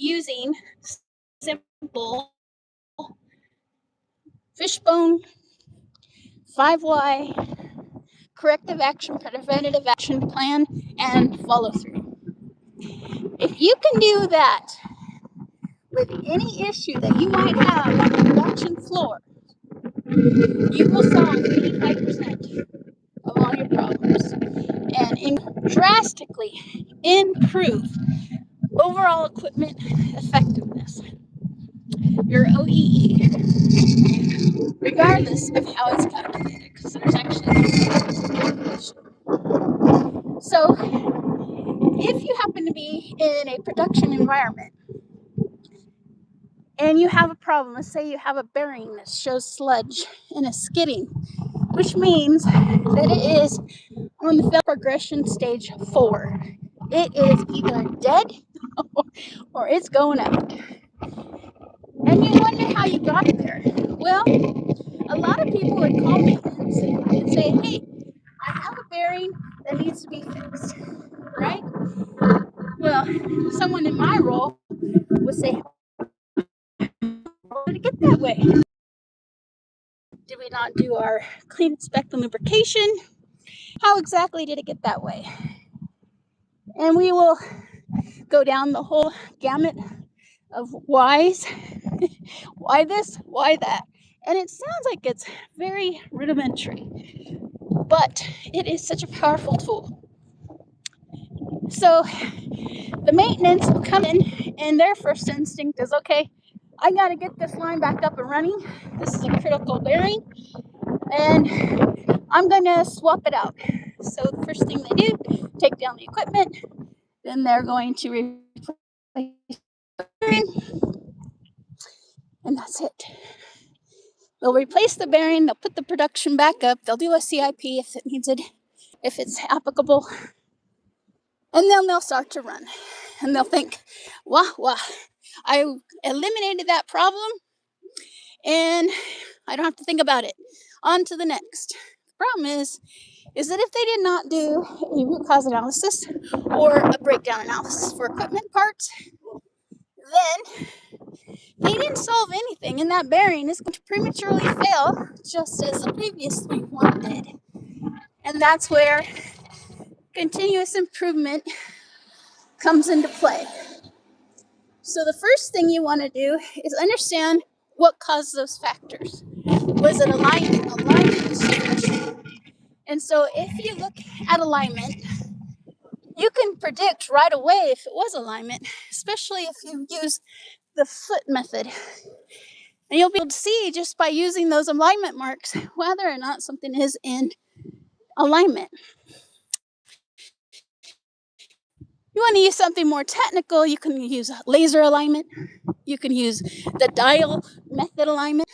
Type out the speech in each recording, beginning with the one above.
using simple fishbone 5Y corrective action, preventative action plan, and follow through. If you can do that with any issue that you might have on the production floor, you will solve 85% of all your problems and drastically improve overall equipment effectiveness, your OEE, regardless of how it's calculated, because there's actually a calculation. So, if you happen to be in a production environment and you have a problem, let's say you have a bearing that shows sludge and is skidding, which means that it is on the fail progression stage 4. It is either dead or it's going out. And you wonder how you got there. Well, a lot of people would call maintenance and say, hey, I have a bearing that needs to be fixed, right? Well, someone in my role would say, how did it get that way? Did we not do our clean, inspect, and lubrication? How exactly did it get that way? And we will go down the whole gamut of whys. Why this? Why that? And it sounds like it's very rudimentary, but it is such a powerful tool. So the maintenance will come in, and their first instinct is, okay, I got to get this line back up and running. This is a critical bearing, and I'm going to swap it out. So the first thing they do, take down the equipment, then they're going to replace the bearing, and that's it. They'll replace the bearing, they'll put the production back up, they'll do a CIP if it needs it, if it's applicable, and then they'll start to run. And they'll think, wah, I eliminated that problem, and I don't have to think about it. On to the next. The problem is that if they did not do a root cause analysis or a breakdown analysis for equipment parts, then they didn't solve anything, and that bearing is going to prematurely fail just as the previous one did. And that's where continuous improvement comes into play. So the first thing you want to do is understand what caused those factors. Was it alignment? And so if you look at alignment, you can predict right away if it was alignment, especially if you use the foot method. And you'll be able to see just by using those alignment marks whether or not something is in alignment. You want to use something more technical, you can use laser alignment. You can use the dial method alignment.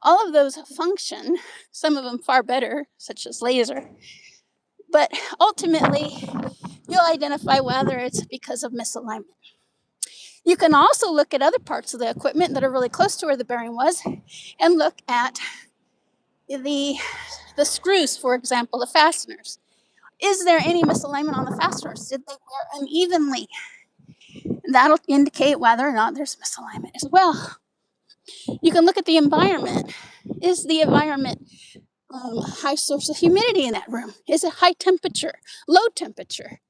All of those function, some of them far better, such as laser. But ultimately, you'll identify whether it's because of misalignment. You can also look at other parts of the equipment that are really close to where the bearing was and look at the screws, for example, the fasteners. Is there any misalignment on the fasteners? Did they wear unevenly? That'll indicate whether or not there's misalignment as well. You can look at the environment. Is the environment high source of humidity in that room? Is it high temperature, low temperature?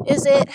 Is it